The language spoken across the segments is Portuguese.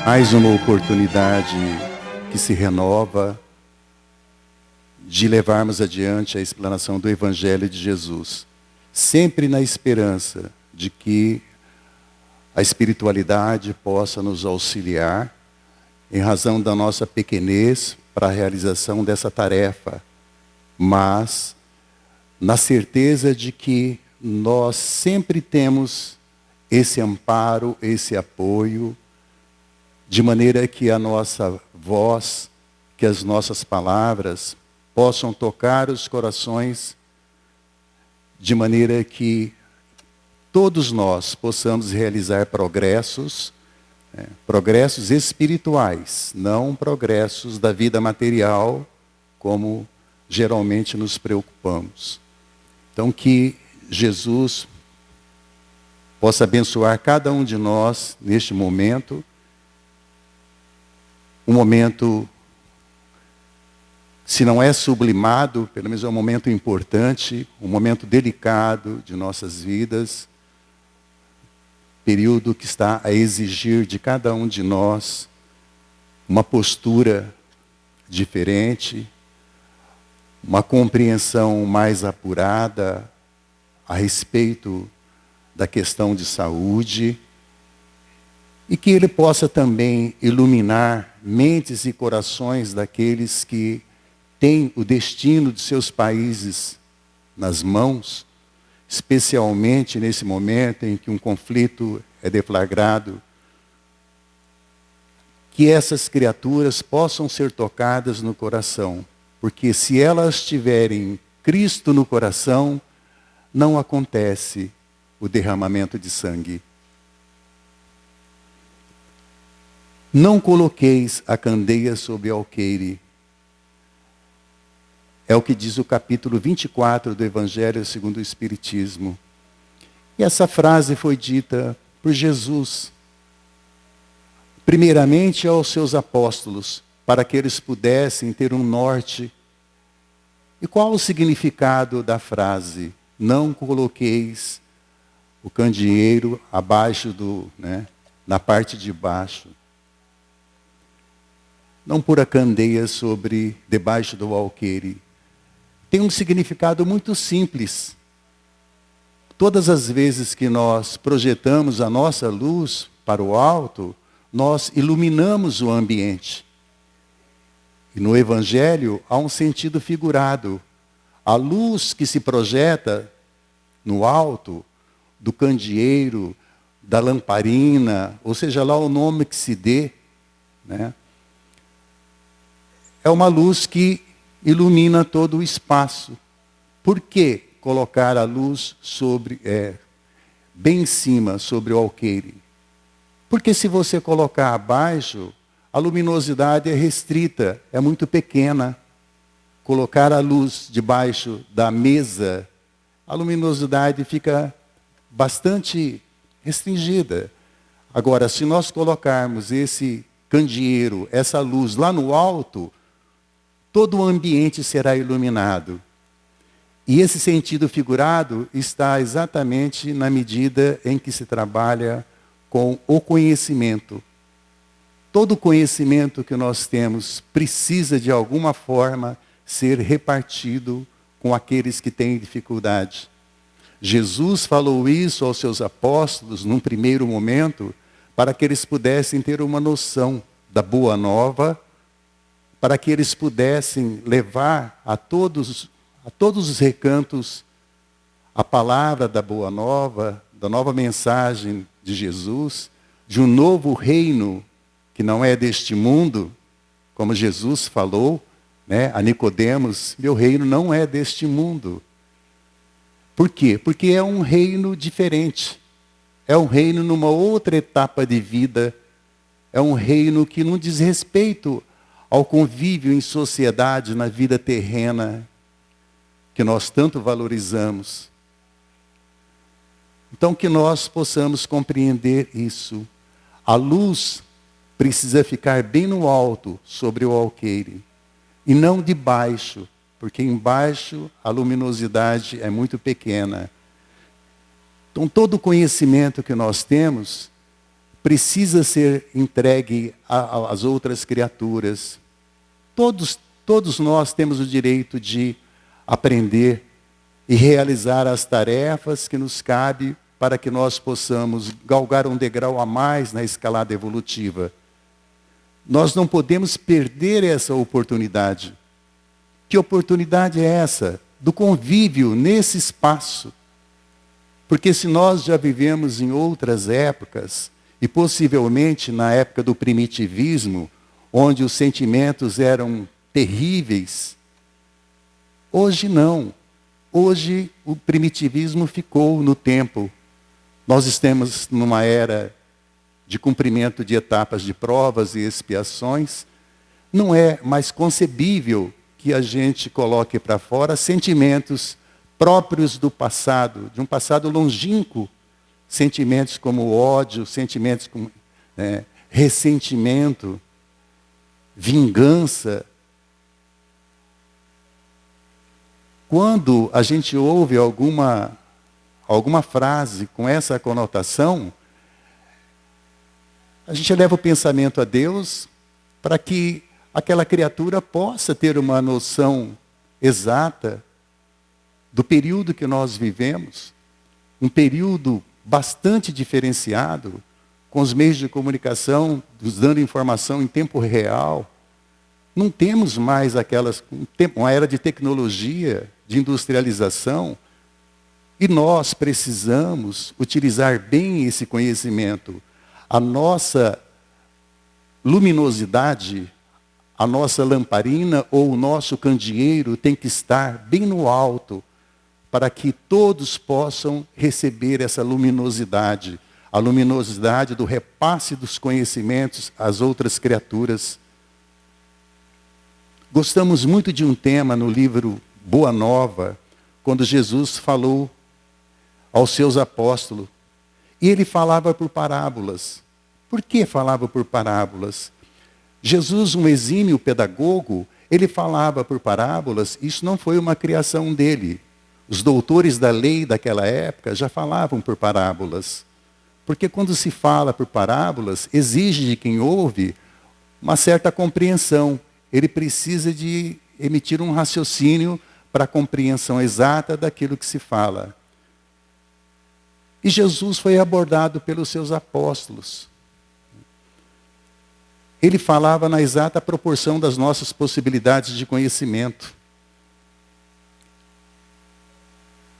Mais uma oportunidade que se renova de levarmos adiante a explanação do Evangelho de Jesus, sempre na esperança de que a espiritualidade possa nos auxiliar, em razão da nossa pequenez, para a realização dessa tarefa, mas na certeza de que nós sempre temos esse amparo, esse apoio, de maneira que a nossa voz, que as nossas palavras possam tocar os corações, de maneira que todos nós possamos realizar progressos, progressos espirituais, não progressos da vida material, como geralmente nos preocupamos. Então, que Jesus possa abençoar cada um de nós neste momento, um momento, se não é sublimado, pelo menos é um momento importante, um momento delicado de nossas vidas, período que está a exigir de cada um de nós uma postura diferente, uma compreensão mais apurada a respeito da questão de saúde, e que Ele possa também iluminar mentes e corações daqueles que têm o destino de seus países nas mãos, especialmente nesse momento em que um conflito é deflagrado, que essas criaturas possam ser tocadas no coração, porque se elas tiverem Cristo no coração, não acontece o derramamento de sangue. Não coloqueis a candeia sobre o alqueire. É o que diz o capítulo 24 do Evangelho segundo o Espiritismo. E essa frase foi dita por Jesus, primeiramente aos seus apóstolos, para que eles pudessem ter um norte. E qual o significado da frase? Não coloqueis o candeeiro abaixo na parte de baixo. Não pôr a candeia debaixo do alqueire. Tem um significado muito simples. Todas as vezes que nós projetamos a nossa luz para o alto, nós iluminamos o ambiente. E no Evangelho há um sentido figurado. A luz que se projeta no alto, do candeeiro, da lamparina, ou seja lá o nome que se dê, é uma luz que ilumina todo o espaço. Por que colocar a luz bem em cima, sobre o alqueire? Porque se você colocar abaixo, a luminosidade é restrita, é muito pequena. Colocar a luz debaixo da mesa, a luminosidade fica bastante restringida. Agora, se nós colocarmos esse candeeiro, essa luz lá no alto, todo o ambiente será iluminado. E esse sentido figurado está exatamente na medida em que se trabalha com o conhecimento. Todo conhecimento que nós temos precisa, de alguma forma, ser repartido com aqueles que têm dificuldade. Jesus falou isso aos seus apóstolos, num primeiro momento, para que eles pudessem ter uma noção da boa nova, para que eles pudessem levar a todos os recantos a palavra da boa nova, da nova mensagem de Jesus, de um novo reino que não é deste mundo, como Jesus falou, a Nicodemos: meu reino não é deste mundo. Por quê? Porque é um reino diferente. É um reino numa outra etapa de vida. É um reino que não diz respeito ao convívio em sociedade, na vida terrena, que nós tanto valorizamos. Então, que nós possamos compreender isso. A luz precisa ficar bem no alto, sobre o alqueire, e não debaixo, porque embaixo a luminosidade é muito pequena. Então, todo o conhecimento que nós temos precisa ser entregue às outras criaturas. Todos nós temos o direito de aprender e realizar as tarefas que nos cabe para que nós possamos galgar um degrau a mais na escalada evolutiva. Nós não podemos perder essa oportunidade. Que oportunidade é essa? Do convívio nesse espaço. Porque se nós já vivemos em outras épocas, e possivelmente na época do primitivismo, onde os sentimentos eram terríveis, hoje não. Hoje o primitivismo ficou no tempo. Nós estamos numa era de cumprimento de etapas de provas e expiações. Não é mais concebível que a gente coloque para fora sentimentos próprios do passado, de um passado longínquo. Sentimentos como ódio, sentimentos como ressentimento, vingança. Quando a gente ouve alguma frase com essa conotação, a gente leva o pensamento a Deus para que aquela criatura possa ter uma noção exata do período que nós vivemos, um período bastante diferenciado, com os meios de comunicação nos dando informação em tempo real. Não temos mais uma era de tecnologia, de industrialização, e nós precisamos utilizar bem esse conhecimento. A nossa luminosidade, a nossa lamparina ou o nosso candeeiro tem que estar bem no alto, para que todos possam receber essa luminosidade, a luminosidade do repasse dos conhecimentos às outras criaturas. Gostamos muito de um tema no livro Boa Nova, quando Jesus falou aos seus apóstolos. E ele falava por parábolas. Por que falava por parábolas? Jesus, um exímio pedagogo, ele falava por parábolas. Isso não foi uma criação dele. Os doutores da lei daquela época já falavam por parábolas. Porque quando se fala por parábolas, exige de quem ouve uma certa compreensão. Ele precisa de emitir um raciocínio para a compreensão exata daquilo que se fala. E Jesus foi abordado pelos seus apóstolos. Ele falava na exata proporção das nossas possibilidades de conhecimento.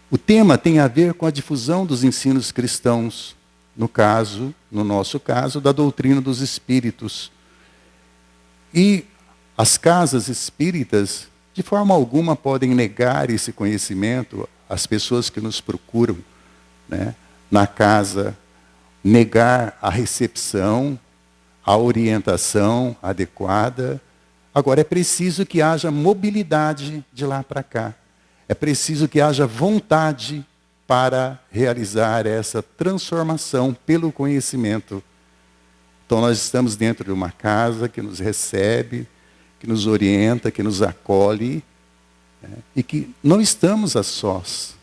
O tema tem a ver com a difusão dos ensinos cristãos, no nosso caso, da doutrina dos espíritos. E as casas espíritas, de forma alguma, podem negar esse conhecimento às pessoas que nos procuram, na casa, negar a recepção, a orientação adequada. Agora, é preciso que haja mobilidade de lá para cá. É preciso que haja vontade para realizar essa transformação pelo conhecimento. Então, nós estamos dentro de uma casa que nos recebe, que nos orienta, que nos acolhe, e que não estamos a sós.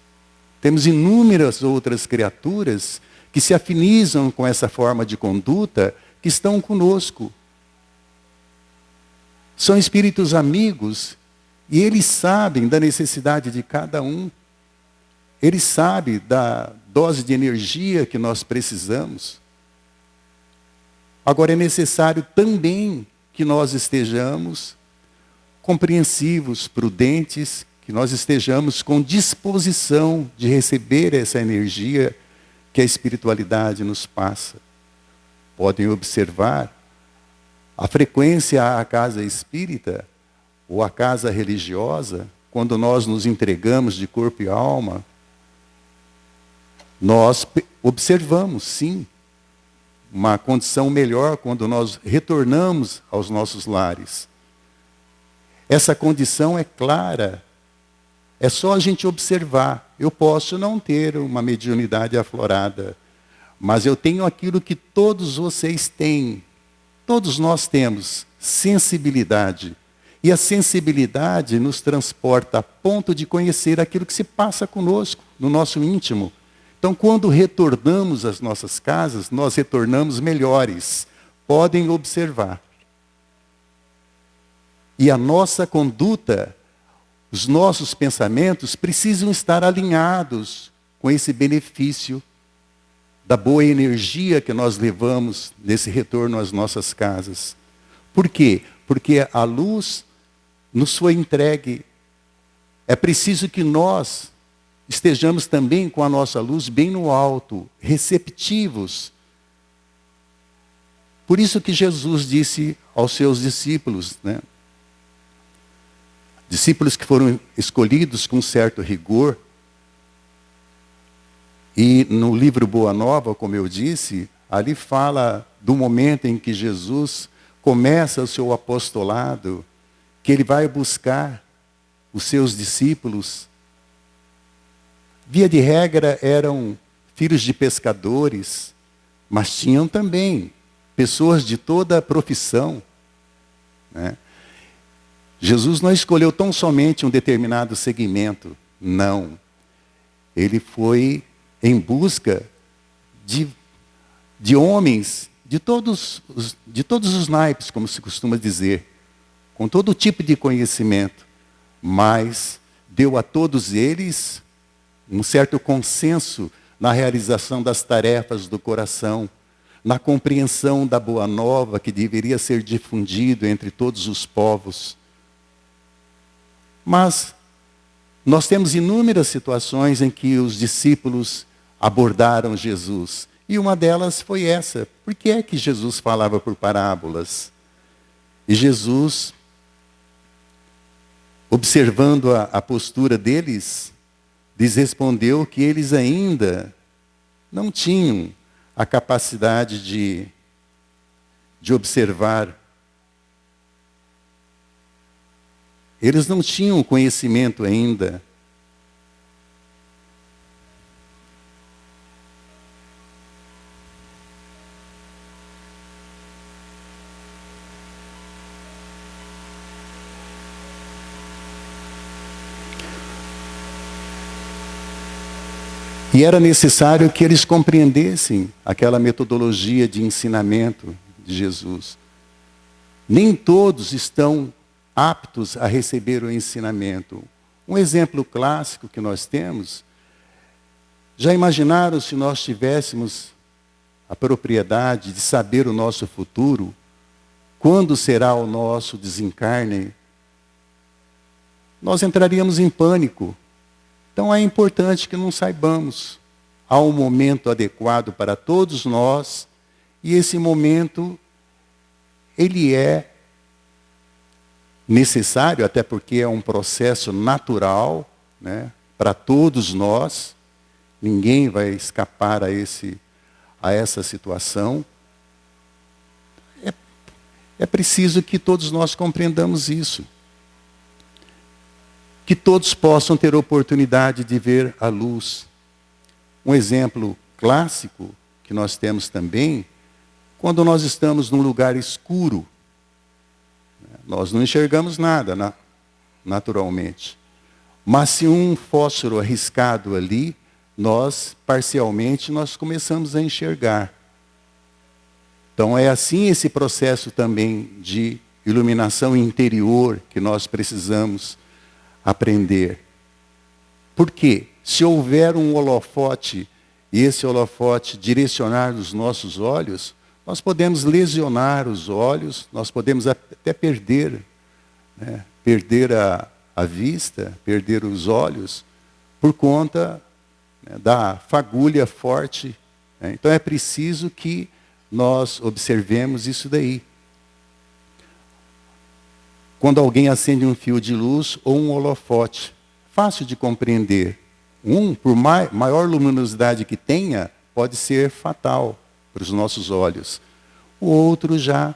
Temos inúmeras outras criaturas que se afinizam com essa forma de conduta, que estão conosco. São espíritos amigos, e eles sabem da necessidade de cada um. Eles sabem da dose de energia que nós precisamos. Agora é necessário também que nós estejamos compreensivos, prudentes, que nós estejamos com disposição de receber essa energia que a espiritualidade nos passa. Podem observar a frequência à casa espírita ou à casa religiosa, quando nós nos entregamos de corpo e alma, nós observamos, sim, uma condição melhor quando nós retornamos aos nossos lares. Essa condição é clara. É só a gente observar. Eu posso não ter uma mediunidade aflorada, mas eu tenho aquilo que todos vocês têm. Todos nós temos sensibilidade. E a sensibilidade nos transporta a ponto de conhecer aquilo que se passa conosco, no nosso íntimo, Então, quando retornamos às nossas casas, nós retornamos melhores. Podem observar. E a nossa conduta, os nossos pensamentos precisam estar alinhados com esse benefício da boa energia que nós levamos nesse retorno às nossas casas. Por quê? Porque a luz nos foi entregue. É preciso que nós estejamos também com a nossa luz bem no alto, receptivos. Por isso que Jesus disse aos seus discípulos, né? Discípulos que foram escolhidos com certo rigor. E no livro Boa Nova, como eu disse, ali fala do momento em que Jesus começa o seu apostolado, que ele vai buscar os seus discípulos. Via de regra, eram filhos de pescadores, mas tinham também pessoas de toda a profissão, né? Jesus não escolheu tão somente um determinado segmento, não. Ele foi em busca de homens de todos os naipes, como se costuma dizer, com todo tipo de conhecimento, mas deu a todos eles um certo consenso na realização das tarefas do coração, na compreensão da boa nova que deveria ser difundido entre todos os povos. Mas nós temos inúmeras situações em que os discípulos abordaram Jesus. E uma delas foi essa. Por que é que Jesus falava por parábolas? E Jesus, observando a postura deles, lhes respondeu que eles ainda não tinham a capacidade de observar. Eles não tinham conhecimento ainda. E era necessário que eles compreendessem aquela metodologia de ensinamento de Jesus. Nem todos estão aptos a receber o ensinamento. Um exemplo clássico que nós temos, já imaginaram se nós tivéssemos a propriedade de saber o nosso futuro, quando será o nosso desencarne? Nós entraríamos em pânico. Então é importante que não saibamos. Há um momento adequado para todos nós, e esse momento, ele é necessário, até porque é um processo natural, né, para todos nós. Ninguém vai escapar a essa situação. É preciso que todos nós compreendamos isso. Que todos possam ter oportunidade de ver a luz. Um exemplo clássico que nós temos também, quando nós estamos num lugar escuro, nós não enxergamos nada, naturalmente. Mas se um fósforo arriscado ali, parcialmente, nós começamos a enxergar. Então é assim esse processo também de iluminação interior que nós precisamos aprender. Por quê? Se houver um holofote, e esse holofote direcionar os nossos olhos, nós podemos lesionar os olhos, nós podemos até perder, né? Perder a vista, perder os olhos, por conta, né, da fagulha forte, né? Então é preciso que nós observemos isso daí. Quando alguém acende um fio de luz ou um holofote, fácil de compreender. Por maior luminosidade que tenha, pode ser fatal para os nossos olhos. O outro já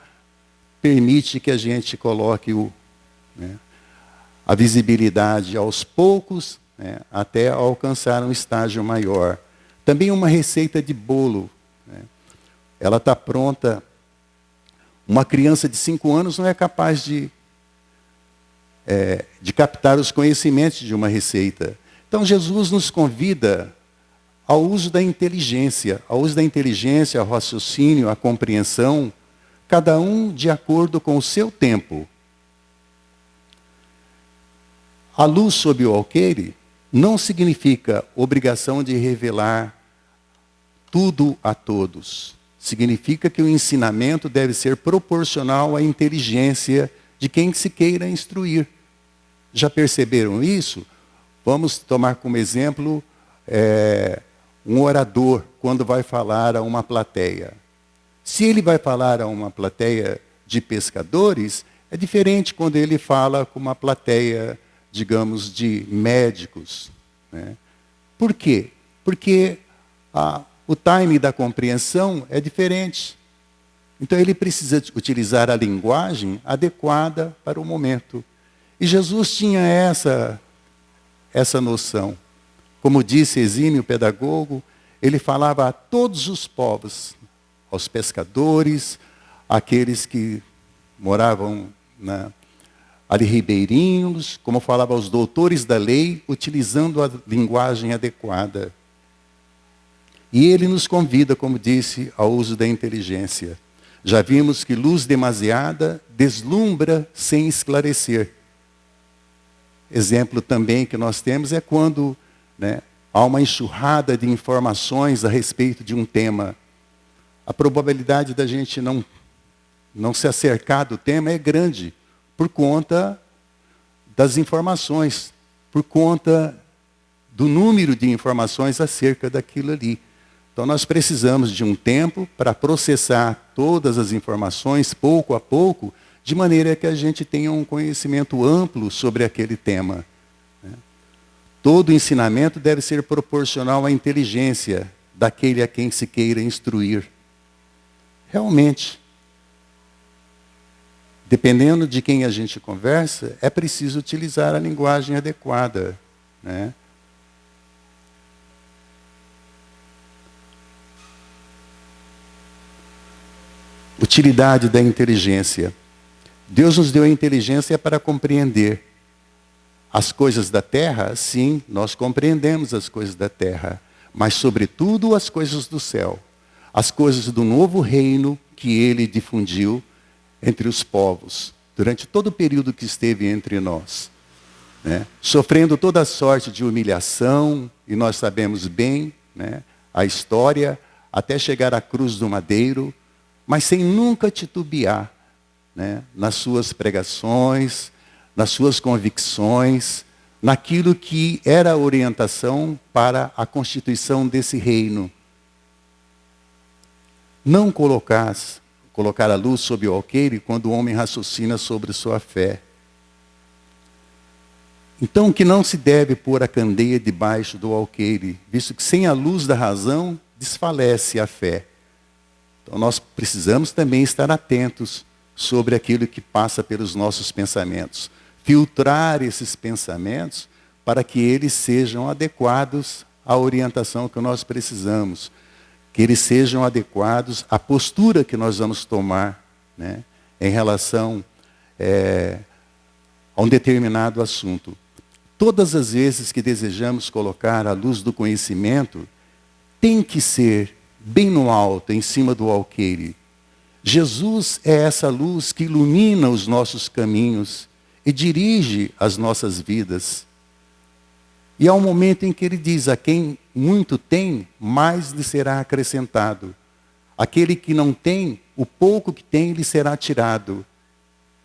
permite que a gente coloque a visibilidade aos poucos, né, até alcançar um estágio maior. Também uma receita de bolo, né? Ela está pronta. Uma criança de 5 anos não é capaz de captar os conhecimentos de uma receita. Então Jesus nos convida ao uso da inteligência. Ao uso da inteligência, ao raciocínio, à compreensão, cada um de acordo com o seu tempo. A luz sob o alqueire não significa obrigação de revelar tudo a todos. Significa que o ensinamento deve ser proporcional à inteligência de quem se queira instruir. Já perceberam isso? Vamos tomar como exemplo um orador, quando vai falar a uma plateia. Se ele vai falar a uma plateia de pescadores, é diferente quando ele fala com uma plateia, digamos, de médicos. Né? Por quê? Porque o time da compreensão é diferente. Então ele precisa utilizar a linguagem adequada para o momento. E Jesus tinha essa noção. Como disse exímio pedagogo, ele falava a todos os povos, aos pescadores, àqueles que moravam ali ribeirinhos, como falava aos doutores da lei, utilizando a linguagem adequada. E ele nos convida, como disse, ao uso da inteligência. Já vimos que luz demasiada deslumbra sem esclarecer. Exemplo também que nós temos é quando há uma enxurrada de informações a respeito de um tema. A probabilidade da gente não se acercar do tema é grande, por conta das informações, por conta do número de informações acerca daquilo ali. Então nós precisamos de um tempo para processar todas as informações, pouco a pouco, de maneira que a gente tenha um conhecimento amplo sobre aquele tema. Todo ensinamento deve ser proporcional à inteligência daquele a quem se queira instruir. Realmente, dependendo de quem a gente conversa, é preciso utilizar a linguagem adequada. Utilidade da inteligência. Deus nos deu a inteligência para compreender as coisas da terra. Sim, nós compreendemos as coisas da terra, mas sobretudo as coisas do céu, as coisas do novo reino que ele difundiu entre os povos, durante todo o período que esteve entre nós. Sofrendo toda sorte de humilhação, e nós sabemos bem a história, até chegar à cruz do madeiro, mas sem nunca titubear nas suas pregações, nas suas convicções, naquilo que era a orientação para a constituição desse reino. Não colocar a luz sob o alqueire quando o homem raciocina sobre sua fé. Então, que não se deve pôr a candeia debaixo do alqueire, visto que sem a luz da razão desfalece a fé. Então, nós precisamos também estar atentos sobre aquilo que passa pelos nossos pensamentos. Filtrar esses pensamentos para que eles sejam adequados à orientação que nós precisamos. Que eles sejam adequados à postura que nós vamos tomar em relação a um determinado assunto. Todas as vezes que desejamos colocar a luz do conhecimento, tem que ser bem no alto, em cima do alqueire. Jesus é essa luz que ilumina os nossos caminhos e dirige as nossas vidas. E há um momento em que ele diz: a quem muito tem, mais lhe será acrescentado. Aquele que não tem, o pouco que tem lhe será tirado.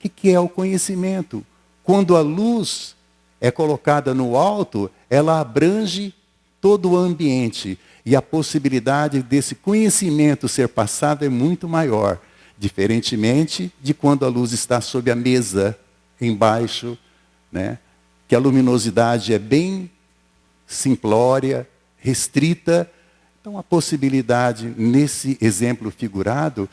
O que é o conhecimento? Quando a luz é colocada no alto, ela abrange todo o ambiente. E a possibilidade desse conhecimento ser passado é muito maior. Diferentemente de quando a luz está sob a mesa, embaixo, que a luminosidade é bem simplória, restrita. Então a possibilidade, nesse exemplo figurado,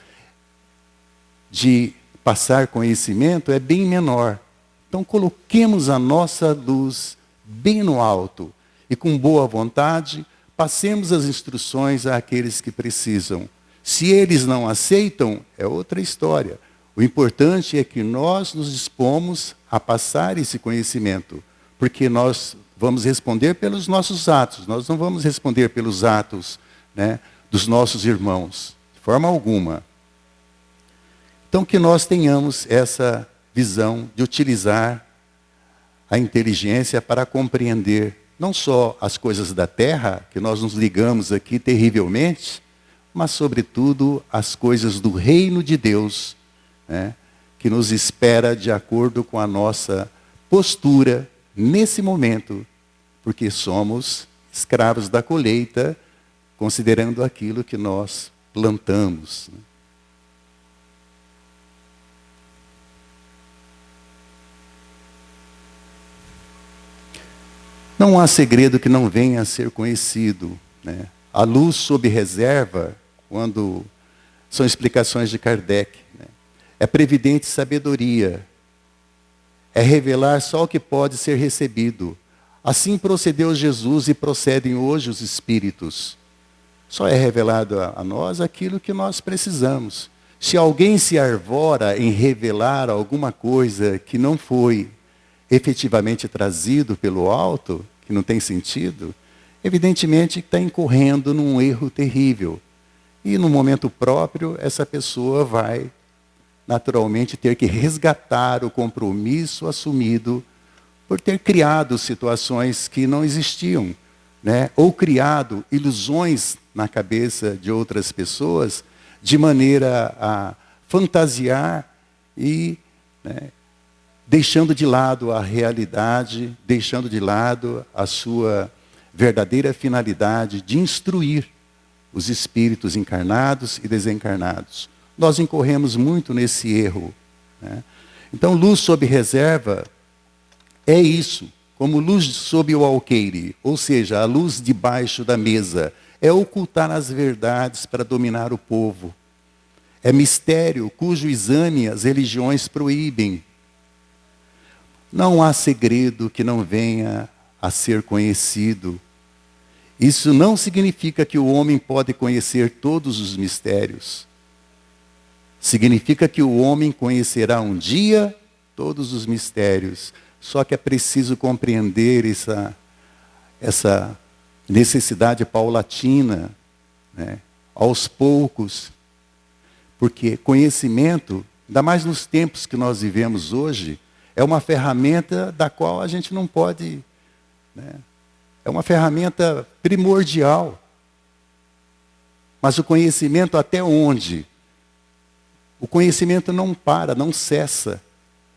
de passar conhecimento é bem menor. Então coloquemos a nossa luz bem no alto e com boa vontade passemos as instruções àqueles que precisam. Se eles não aceitam, é outra história. O importante é que nós nos dispomos a passar esse conhecimento, porque nós vamos responder pelos nossos atos, nós não vamos responder pelos atos, né, dos nossos irmãos, de forma alguma. Então, que nós tenhamos essa visão de utilizar a inteligência para compreender não só as coisas da terra, que nós nos ligamos aqui terrivelmente, mas, sobretudo, as coisas do reino de Deus, né, que nos espera de acordo com a nossa postura nesse momento, porque somos escravos da colheita, considerando aquilo que nós plantamos. Não há segredo que não venha a ser conhecido, né? A luz sob reserva, quando são explicações de Kardec, né? É previdente sabedoria, é revelar só o que pode ser recebido. Assim procedeu Jesus e procedem hoje os Espíritos. Só é revelado a nós aquilo que nós precisamos. Se alguém se arvora em revelar alguma coisa que não foi efetivamente trazido pelo alto, que não tem sentido, evidentemente está incorrendo num erro terrível. E no momento próprio, essa pessoa vai naturalmente ter que resgatar o compromisso assumido por ter criado situações que não existiam, né? Ou criado ilusões na cabeça de outras pessoas de maneira a fantasiar e, né, deixando de lado a realidade, deixando de lado a sua verdadeira finalidade de instruir os espíritos encarnados e desencarnados. Nós incorremos muito nesse erro, né? Então, luz sob reserva é isso, como luz sob o alqueire, ou seja, a luz debaixo da mesa, é ocultar as verdades para dominar o povo. É mistério cujo exame as religiões proíbem. Não há segredo que não venha a ser conhecido. Isso não significa que o homem pode conhecer todos os mistérios. Significa que o homem conhecerá um dia todos os mistérios. Só que é preciso compreender essa necessidade paulatina, né, aos poucos. Porque conhecimento, ainda mais nos tempos que nós vivemos hoje, é uma ferramenta da qual a gente não pode, né, é uma ferramenta primordial. Mas o conhecimento até onde? O conhecimento não para, não cessa.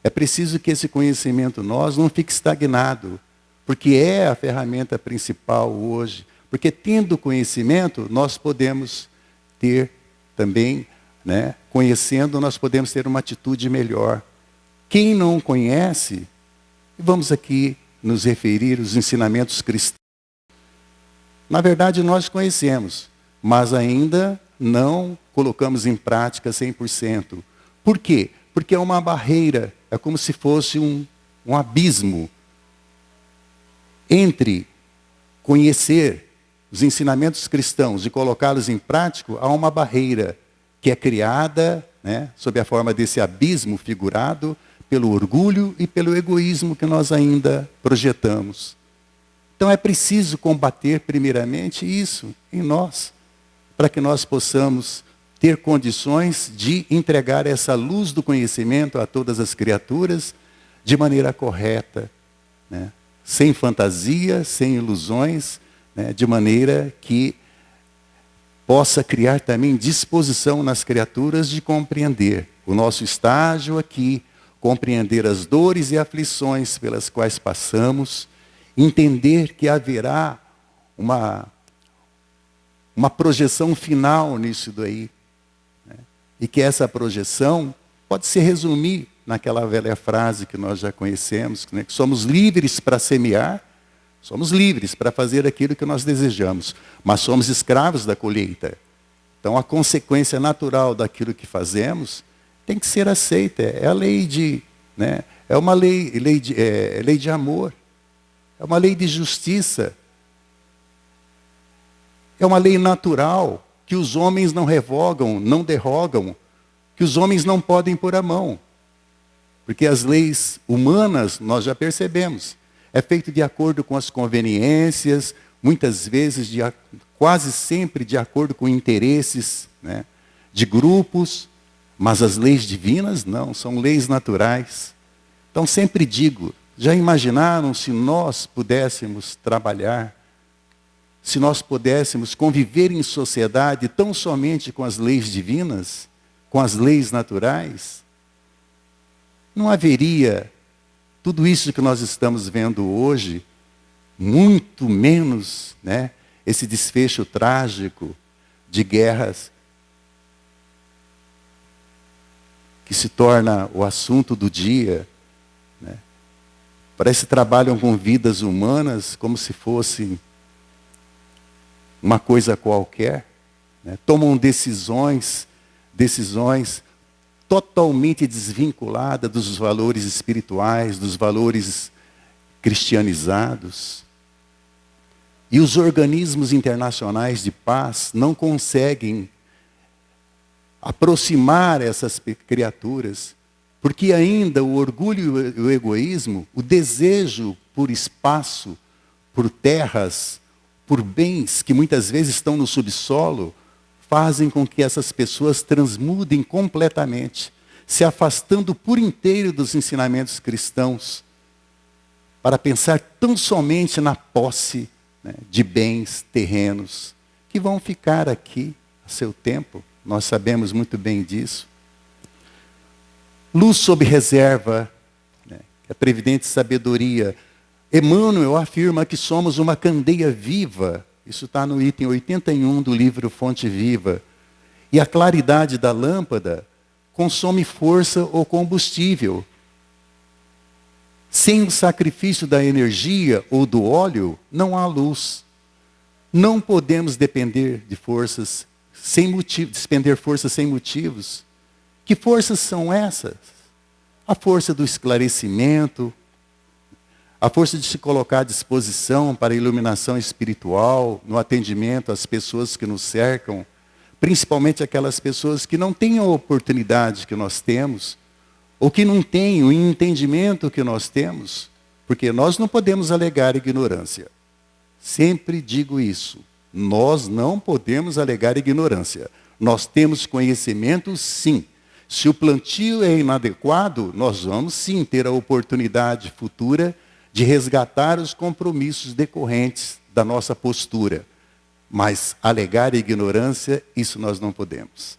É preciso que esse conhecimento nosso não fique estagnado, porque é a ferramenta principal hoje. Porque tendo conhecimento, nós podemos ter também, né, conhecendo, nós podemos ter uma atitude melhor. Quem não conhece, vamos aqui nos referir aos ensinamentos cristãos. Na verdade, nós conhecemos, mas ainda não colocamos em prática 100%. Por quê? Porque é uma barreira, é como se fosse um abismo entre conhecer os ensinamentos cristãos e colocá-los em prática. Há uma barreira que é criada, né, sob a forma desse abismo figurado pelo orgulho e pelo egoísmo que nós ainda projetamos. Então é preciso combater primeiramente isso em nós, para que nós possamos ter condições de entregar essa luz do conhecimento a todas as criaturas de maneira correta, né? Sem fantasia, sem ilusões, né? De maneira que possa criar também disposição nas criaturas de compreender o nosso estágio aqui, compreender as dores e aflições pelas quais passamos, entender que haverá uma projeção final nisso daí, né? E que essa projeção pode se resumir naquela velha frase que nós já conhecemos, né? Que somos livres para semear, somos livres para fazer aquilo que nós desejamos, mas somos escravos da colheita. Então a consequência natural daquilo que fazemos tem que ser aceita. É a lei de, né? É uma lei de amor, é uma lei de justiça. É uma lei natural, que os homens não revogam, não derrogam, que os homens não podem pôr a mão. Porque as leis humanas, nós já percebemos, é feito de acordo com as conveniências, muitas vezes, quase sempre de acordo com interesses, né, de grupos, mas as leis divinas não, são leis naturais. Então sempre digo, já imaginaram se nós pudéssemos trabalhar, se nós pudéssemos conviver em sociedade tão somente com as leis divinas, com as leis naturais? Não haveria tudo isso que nós estamos vendo hoje, muito menos, né, esse desfecho trágico de guerras que se torna o assunto do dia. Né? Parece que trabalham com vidas humanas como se fosse uma coisa qualquer. Né? Tomam decisões totalmente desvinculadas dos valores espirituais, dos valores cristianizados. E os organismos internacionais de paz não conseguem aproximar essas criaturas, porque ainda o orgulho e o egoísmo, o desejo por espaço, por terras, por bens que muitas vezes estão no subsolo, fazem com que essas pessoas transmudem completamente, se afastando por inteiro dos ensinamentos cristãos, para pensar tão somente na posse, né, de bens terrenos, que vão ficar aqui a seu tempo. Nós sabemos muito bem disso. Luz sob reserva, né, a previdente sabedoria. Emmanuel afirma que somos uma candeia viva. Isso está no item 81 do livro Fonte Viva. E a claridade da lâmpada consome força ou combustível. Sem o sacrifício da energia ou do óleo, não há luz. Não podemos depender de forças sem motivo, despender forças sem motivos. Que forças são essas? A força do esclarecimento, a força de se colocar à disposição para a iluminação espiritual, no atendimento às pessoas que nos cercam, principalmente aquelas pessoas que não têm a oportunidade que nós temos, ou que não têm o entendimento que nós temos, porque nós não podemos alegar ignorância. Sempre digo isso. Nós não podemos alegar ignorância. Nós temos conhecimento, sim. Se o plantio é inadequado, nós vamos sim ter a oportunidade futura de resgatar os compromissos decorrentes da nossa postura. Mas alegar ignorância, isso nós não podemos.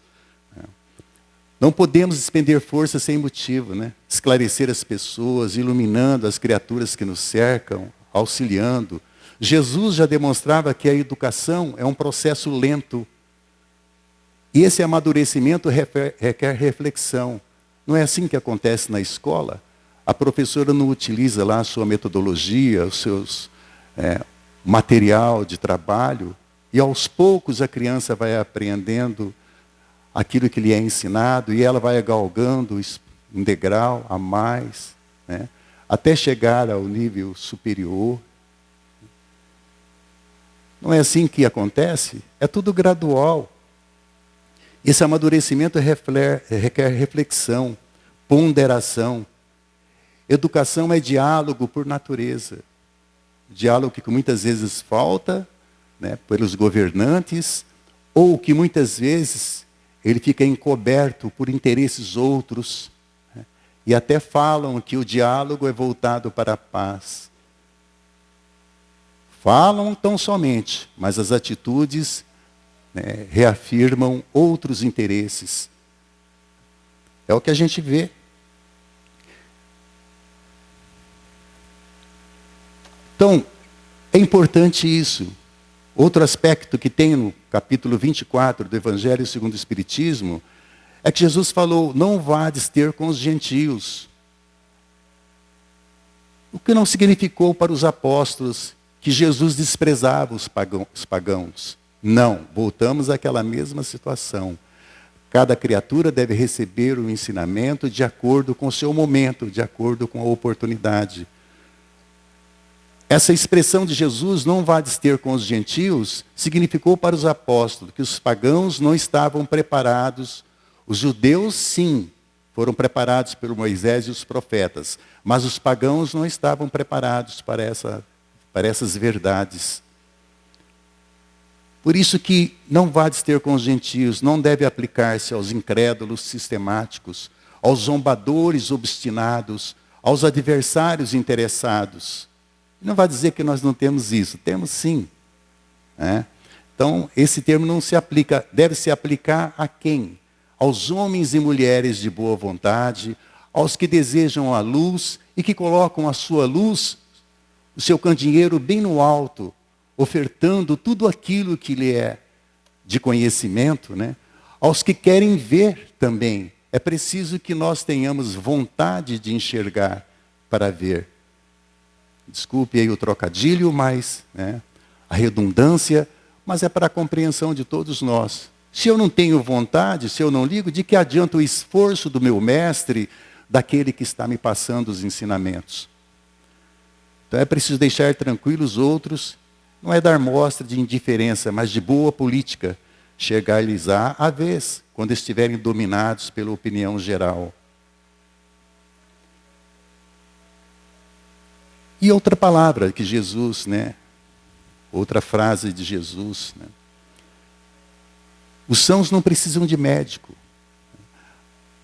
Não podemos despender força sem motivo, né? Esclarecer as pessoas, iluminando as criaturas que nos cercam, auxiliando. Jesus já demonstrava que a educação é um processo lento. E esse amadurecimento requer reflexão. Não é assim que acontece na escola? A professora não utiliza lá a sua metodologia, os seus material de trabalho, e aos poucos a criança vai aprendendo aquilo que lhe é ensinado, e ela vai galgando um degrau a mais, né, até chegar ao nível superior. Não é assim que acontece? É tudo gradual. Esse amadurecimento requer reflexão, ponderação. Educação é diálogo por natureza. Diálogo que muitas vezes falta, né, pelos governantes, ou que muitas vezes ele fica encoberto por interesses outros, né, e até falam que o diálogo é voltado para a paz. Falam tão somente, mas as atitudes, né, reafirmam outros interesses. É o que a gente vê. Então, é importante isso. Outro aspecto que tem no capítulo 24 do Evangelho segundo o Espiritismo é que Jesus falou: não vades ter com os gentios. O que não significou para os apóstolos que Jesus desprezava os pagãos. Não, voltamos àquela mesma situação. Cada criatura deve receber o ensinamento de acordo com o seu momento, de acordo com a oportunidade. Essa expressão de Jesus, não vades ter com os gentios, significou para os apóstolos que os pagãos não estavam preparados. Os judeus, sim, foram preparados por Moisés e os profetas, mas os pagãos não estavam preparados para essas verdades. Por isso que não vades ter com os gentios, não deve aplicar-se aos incrédulos sistemáticos, aos zombadores obstinados, aos adversários interessados. Não vai dizer que nós não temos isso, temos sim. Né? Então, esse termo não se aplica, deve se aplicar a quem? Aos homens e mulheres de boa vontade, aos que desejam a luz e que colocam a sua luz, o seu candeeiro bem no alto, ofertando tudo aquilo que lhe é de conhecimento, né? Aos que querem ver também. É preciso que nós tenhamos vontade de enxergar para ver. Desculpe aí o trocadilho, mas né, a redundância, mas é para a compreensão de todos nós. Se eu não tenho vontade, se eu não ligo, de que adianta o esforço do meu mestre, daquele que está me passando os ensinamentos? Então é preciso deixar tranquilos os outros. Não é dar mostra de indiferença, mas de boa política. Chegar-lhes à vez, quando estiverem dominados pela opinião geral. E outra palavra que Jesus, né? Outra frase de Jesus, né? Os sãos não precisam de médico.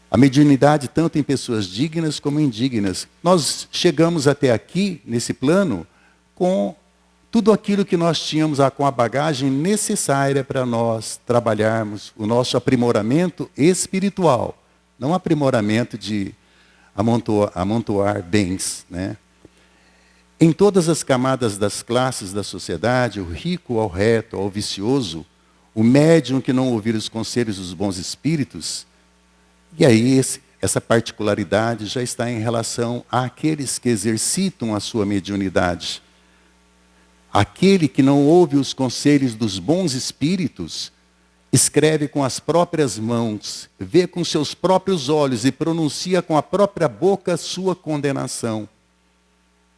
A mediunidade tanto em pessoas dignas como indignas. Nós chegamos até aqui, nesse plano, com tudo aquilo que nós tínhamos com a bagagem necessária para nós trabalharmos o nosso aprimoramento espiritual. Não aprimoramento de amontoar bens. Né? Em todas as camadas das classes da sociedade, o rico ao reto, ao vicioso, o médium que não ouvir os conselhos dos bons espíritos, e aí essa particularidade já está em relação àqueles que exercitam a sua mediunidade. Aquele que não ouve os conselhos dos bons espíritos, escreve com as próprias mãos, vê com seus próprios olhos e pronuncia com a própria boca a sua condenação.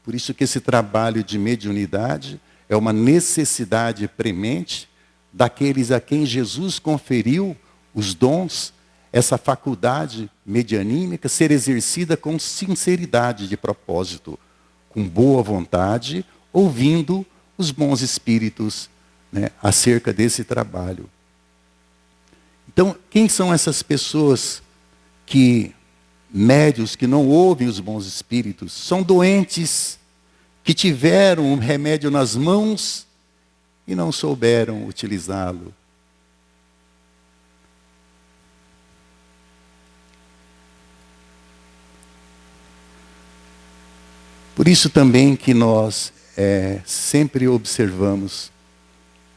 Por isso que esse trabalho de mediunidade é uma necessidade premente daqueles a quem Jesus conferiu os dons, essa faculdade medianímica ser exercida com sinceridade de propósito, com boa vontade, ouvindo os bons espíritos, né, acerca desse trabalho. Então, quem são essas pessoas médios que não ouvem os bons espíritos? São doentes que tiveram um remédio nas mãos e não souberam utilizá-lo. Por isso também que nós sempre observamos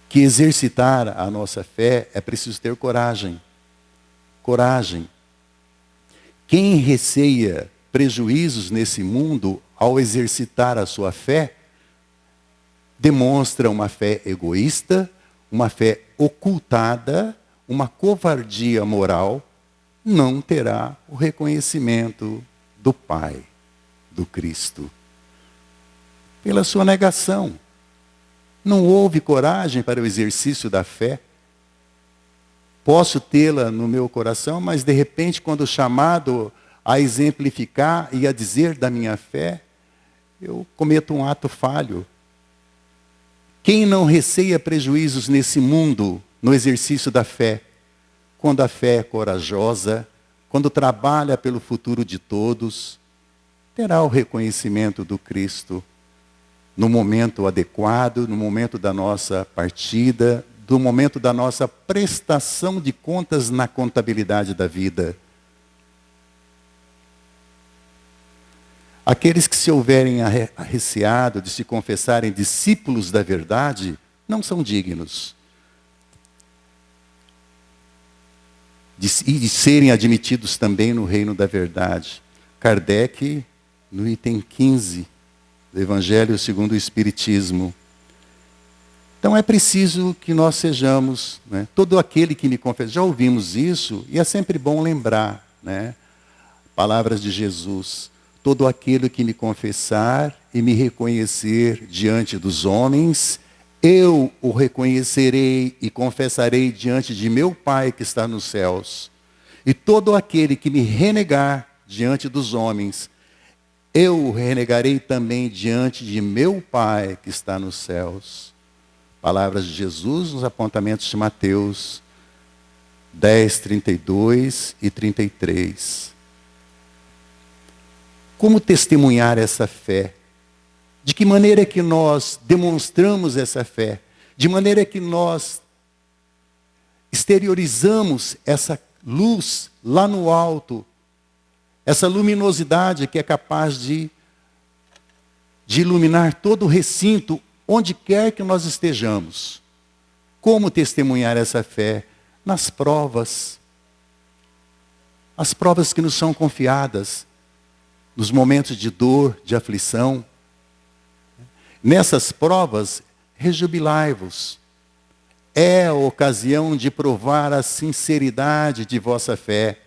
que exercitar a nossa fé é preciso ter coragem. Coragem. Quem receia prejuízos nesse mundo ao exercitar a sua fé, demonstra uma fé egoísta, uma fé ocultada, uma covardia moral, não terá o reconhecimento do Pai, do Cristo. Pela sua negação. Não houve coragem para o exercício da fé. Posso tê-la no meu coração, mas de repente, quando chamado a exemplificar e a dizer da minha fé, eu cometo um ato falho. Quem não receia prejuízos nesse mundo, no exercício da fé, quando a fé é corajosa, quando trabalha pelo futuro de todos, terá o reconhecimento do Cristo no momento adequado, no momento da nossa partida, no momento da nossa prestação de contas na contabilidade da vida. Aqueles que se houverem arreceado de se confessarem discípulos da verdade, não são dignos de serem admitidos também no reino da verdade. Kardec, no item 15, do Evangelho segundo o Espiritismo. Então é preciso que nós sejamos, né, todo aquele que me confessa, já ouvimos isso, e é sempre bom lembrar, né, palavras de Jesus, todo aquele que me confessar e me reconhecer diante dos homens, eu o reconhecerei e confessarei diante de meu Pai que está nos céus. E todo aquele que me renegar diante dos homens, eu o renegarei também diante de meu Pai que está nos céus. Palavras de Jesus nos apontamentos de Mateus 10, 32 e 33. Como testemunhar essa fé? De que maneira que nós demonstramos essa fé? De maneira que nós exteriorizamos essa luz lá no alto, essa luminosidade que é capaz de iluminar todo o recinto, onde quer que nós estejamos. Como testemunhar essa fé? Nas provas. As provas que nos são confiadas, nos momentos de dor, de aflição. Nessas provas, rejubilai-vos. É a ocasião de provar a sinceridade de vossa fé,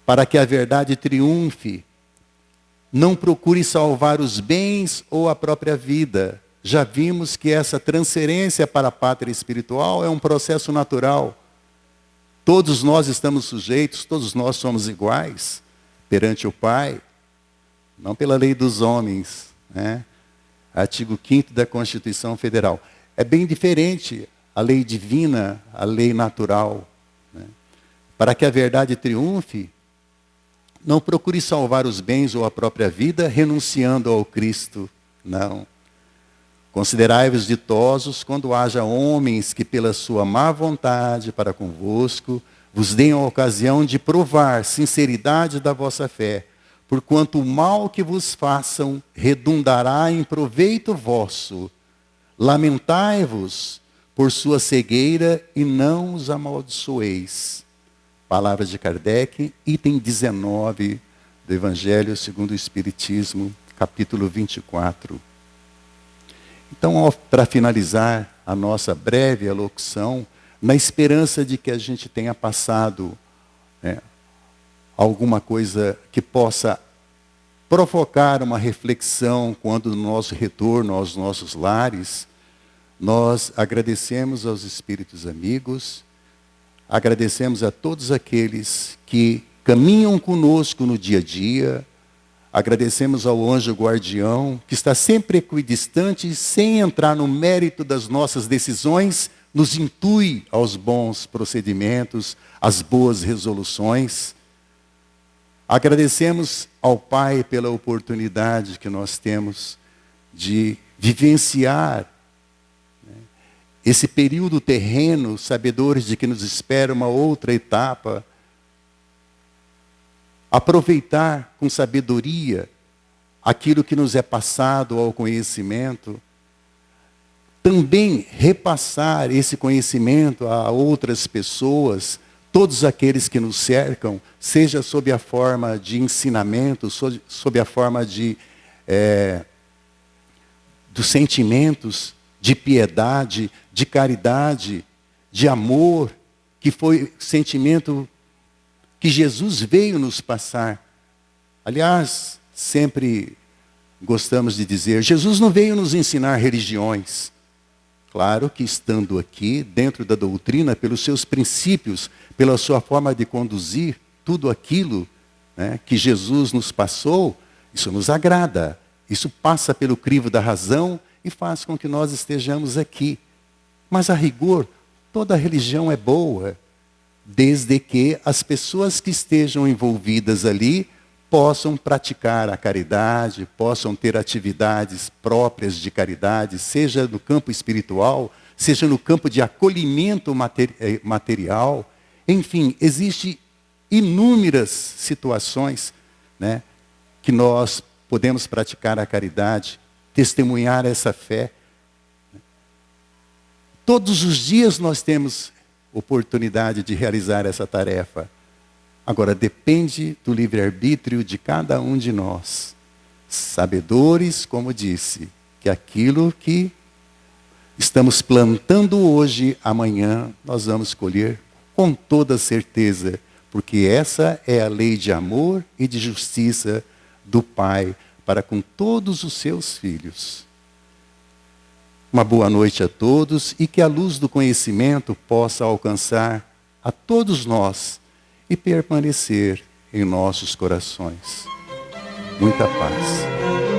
para que a verdade triunfe. Não procure salvar os bens ou a própria vida. Já vimos que essa transferência para a pátria espiritual é um processo natural. Todos nós estamos sujeitos, todos nós somos iguais perante o Pai, não pela lei dos homens, né? Artigo 5º da Constituição Federal. É bem diferente a lei divina, a lei natural, né? Para que a verdade triunfe, não procure salvar os bens ou a própria vida, renunciando ao Cristo. Não. Considerai-vos ditosos quando haja homens que, pela sua má vontade para convosco, vos deem a ocasião de provar sinceridade da vossa fé, porquanto o mal que vos façam redundará em proveito vosso. Lamentai-vos por sua cegueira e não os amaldiçoeis. Palavras de Kardec, item 19 do Evangelho segundo o Espiritismo, capítulo 24. Então, para finalizar a nossa breve alocução, na esperança de que a gente tenha passado alguma coisa que possa provocar uma reflexão quando no nosso retorno aos nossos lares, nós agradecemos aos espíritos amigos, agradecemos a todos aqueles que caminham conosco no dia a dia, agradecemos ao anjo guardião, que está sempre equidistante, sem entrar no mérito das nossas decisões, nos intui aos bons procedimentos, às boas resoluções. Agradecemos ao Pai pela oportunidade que nós temos de vivenciar esse período terreno, sabedores de que nos espera uma outra etapa. Aproveitar com sabedoria aquilo que nos é passado ao conhecimento. Também repassar esse conhecimento a outras pessoas, todos aqueles que nos cercam, seja sob a forma de ensinamento, sob a forma dos sentimentos de piedade, de caridade, de amor, que foi sentimento que Jesus veio nos passar. Aliás, sempre gostamos de dizer, Jesus não veio nos ensinar religiões. Claro que estando aqui, dentro da doutrina, pelos seus princípios, pela sua forma de conduzir, tudo aquilo, né, que Jesus nos passou, isso nos agrada. Isso passa pelo crivo da razão e faz com que nós estejamos aqui. Mas, a rigor, toda religião é boa, desde que as pessoas que estejam envolvidas ali possam praticar a caridade, possam ter atividades próprias de caridade, seja no campo espiritual, seja no campo de acolhimento material. Enfim, existem inúmeras situações, né, que nós podemos praticar a caridade, testemunhar essa fé. Todos os dias nós temos oportunidade de realizar essa tarefa. Agora, depende do livre-arbítrio de cada um de nós. Sabedores, como disse, que aquilo que estamos plantando hoje, amanhã, nós vamos colher com toda certeza, porque essa é a lei de amor e de justiça do Pai para com todos os seus filhos. Uma boa noite a todos e que a luz do conhecimento possa alcançar a todos nós e permanecer em nossos corações. Muita paz.